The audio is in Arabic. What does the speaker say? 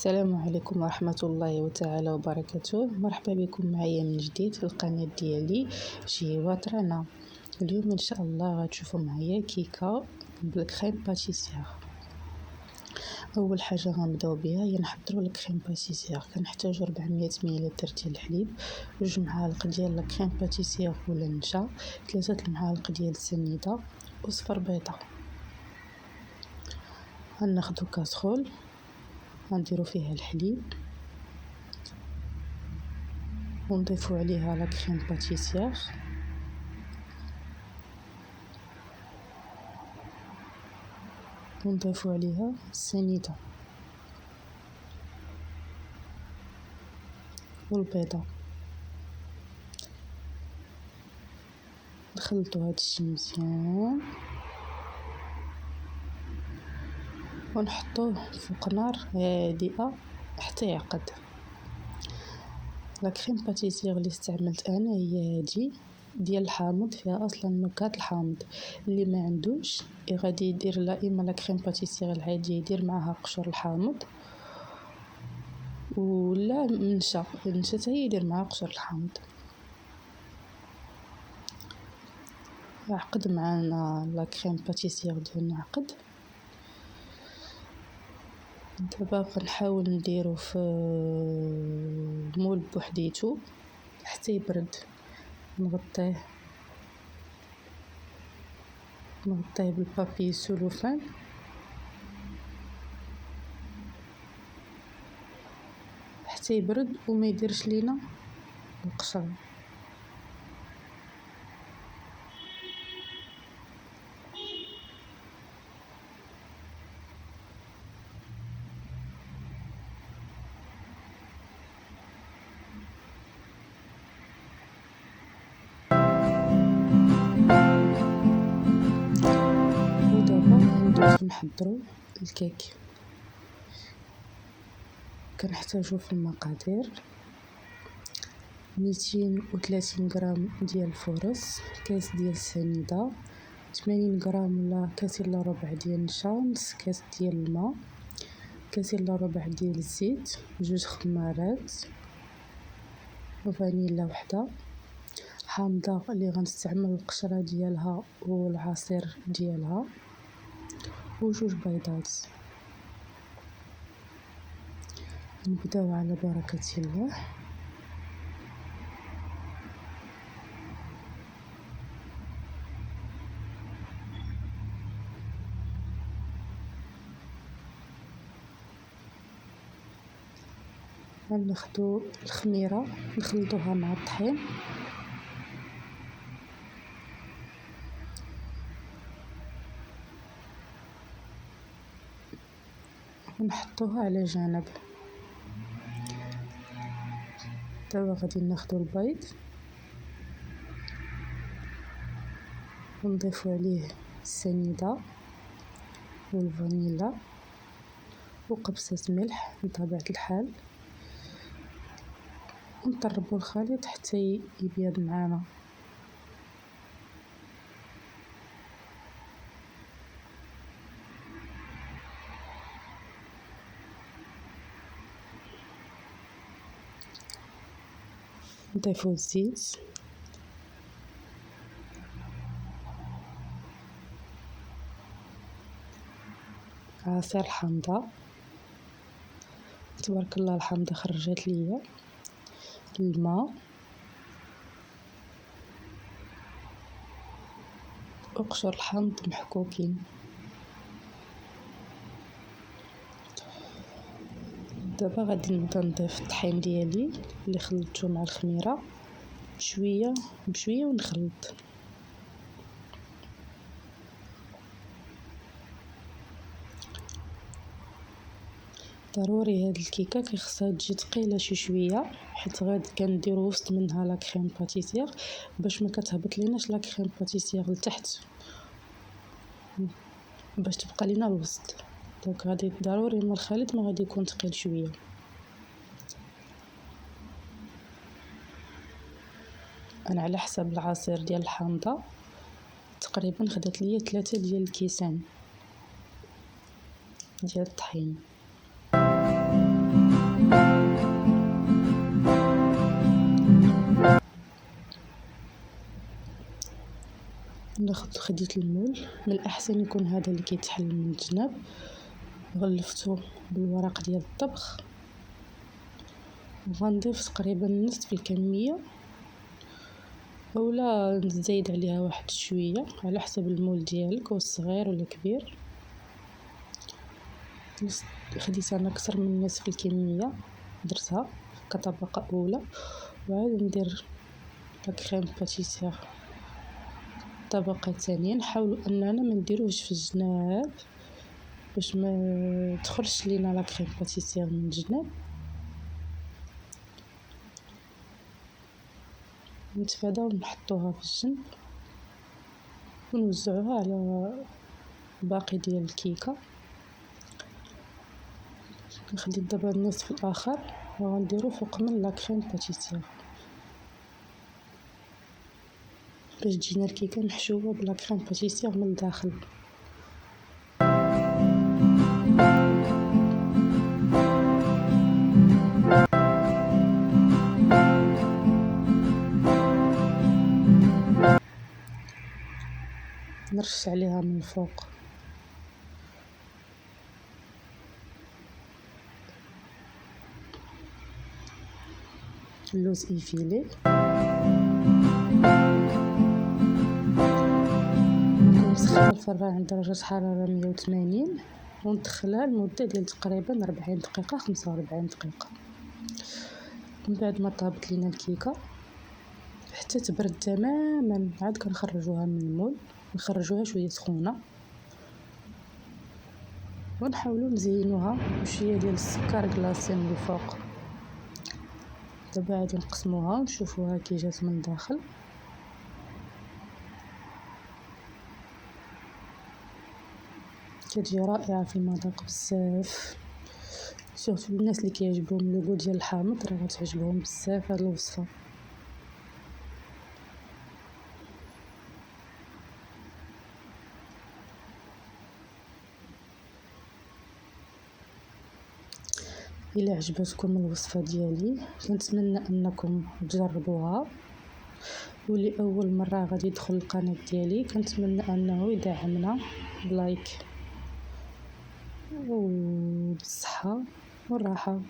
السلام عليكم ورحمة الله تعالى وبركاته. مرحبا بكم معايا من جديد في القناة ديالي جيوات رنا. اليوم ان شاء الله غتشوفوا معايا كيكه بالكريم باتيسير. اول حاجه غنبداو بها هي نحضروا الكريم باتيسير. كنحتاجوا 400 ملل ديال الحليب، 2 معالق ديال الكريم باتيسير ولا النشا، 3 المعالق ديال السنيده وصفر بيضه. غناخذوا كاسرول غنديروا فيها الحليب ونضيفوا عليها لا كريم باتيسير ونضيفوا عليها السنيده والبيضه. نخلطوا هادشي مزيان ونحطوه فوق نار هادئه حتى يعقد. لا كريم باتيسير اللي استعملت انا هي هادي ديال الحامض، فيها اصلا نكهات الحامض. اللي ما عندوش غادي يدير لا اما لا كريم باتيسير العاديه يدير معها قشور الحامض ولا النشا حتى هي يدير معها قشور الحامض. عقد معنا لا كريم باتيسير ديالنا عقد. دابا غنحاول نديرو في المول بوحديتو حتى يبرد. نغطيه بالبابي سولوفان حتى يبرد وما يديرش لينا القشر. نحضروا الكيك. كنحتاجو في المقادير 230 غرام ديال الفورص، كاس ديال السنيده، 80 غرام ولا كاس الا ربع ديال النشا، نص كاس ديال الماء، كاس الا ربع ديال الزيت، 2 خمارات، وفانيلا وحده، حامضه اللي غنستعمل القشره ديالها والعصير ديالها، و2 بيضات. نبداو على بركة الله. غناخدو الخميره نخلطوها مع الطحين ونحطوها على جنب. دابا غادي ناخدو البيض ونضيفو عليه السنيده والفانيلا وقبصه ملح بطبيعه الحال، ونطربوا الخليط حتى يبيض معنا. نضيفوا الزيت عصير الحامضه، تبارك الله الحامضه خرجت ليا، الماء وقشور الحامض محكوكين. دابا غادي نبدا نضيف الطحين ديالي اللي خلطته مع الخميره بشويه بشويه ونخلط. ضروري هاد الكيكه خصها تجي ثقيله شي شويه، حيت غادي كنديرو وسط منها لا كريم باتيسير باش ما كتهبط ليناش لا كريم باتيسير لتحت، باش تبقى لينا الوسط. دونك غادي ضروري من الخليط ما غادي يكون ثقيل شويه. انا على حسب العصير ديال الحامضه تقريبا خدات ليا 3 ديال الكيسان ديال الطحين. خديت المول، من الأحسن يكون هذا اللي كيتحل من الجناب، غلفتو بالورق ديال الطبخ، وغنضيف تقريبا نصف الكمية اولا نزيد عليها واحد شويه على حسب المول ديالك، والصغير ولا كبير. خديت انا اكثر من نصف الكميه، درتها كطبقه اولى، وعاد ندير كريم باتيسير طبقه ثانيه. نحاول اننا ما نديروهش في الجناب باش ما تخرجش لينا لا كريم باتيسير من الجناب. نتفاداو نحطوها في الجنب ونوزعوها على باقي ديال الكيكه. نخلي دابا النصف الاخر وغنديرو فوق من لا كريم باتيسير باش تجينا الكيكه محشوه بلا كريم باتيسير من الداخل. نرش عليها من الفوق اللوز ايفيلي، نسخن الفران عند درجة حرارة 180 وندخلها لمدة ديال تقريبا 40 دقيقة 45 دقيقة. من بعد ما طابت لينا الكيكة حتى تبرد تماما، عاد كنخرجوها من المول، نخرجوها شوية سخونة، ونحاولوا نزينوها بشويه ديال السكر كلاصي من الفوق. دابا غادي نقسموها ونشوفوها كي جات من الداخل. كتجي رائعه في المذاق بزاف، سورتو الناس اللي كيعجبهم لوغو ديال الحامض راه غتعجبهم بزاف هاد الوصفه. الى عجبتكم الوصفه ديالي كنتمنى انكم تجربوها، واللي اول مره غادي يدخل القناه ديالي كنتمنى انه يدعمنا بلايك وبالصحه والراحه.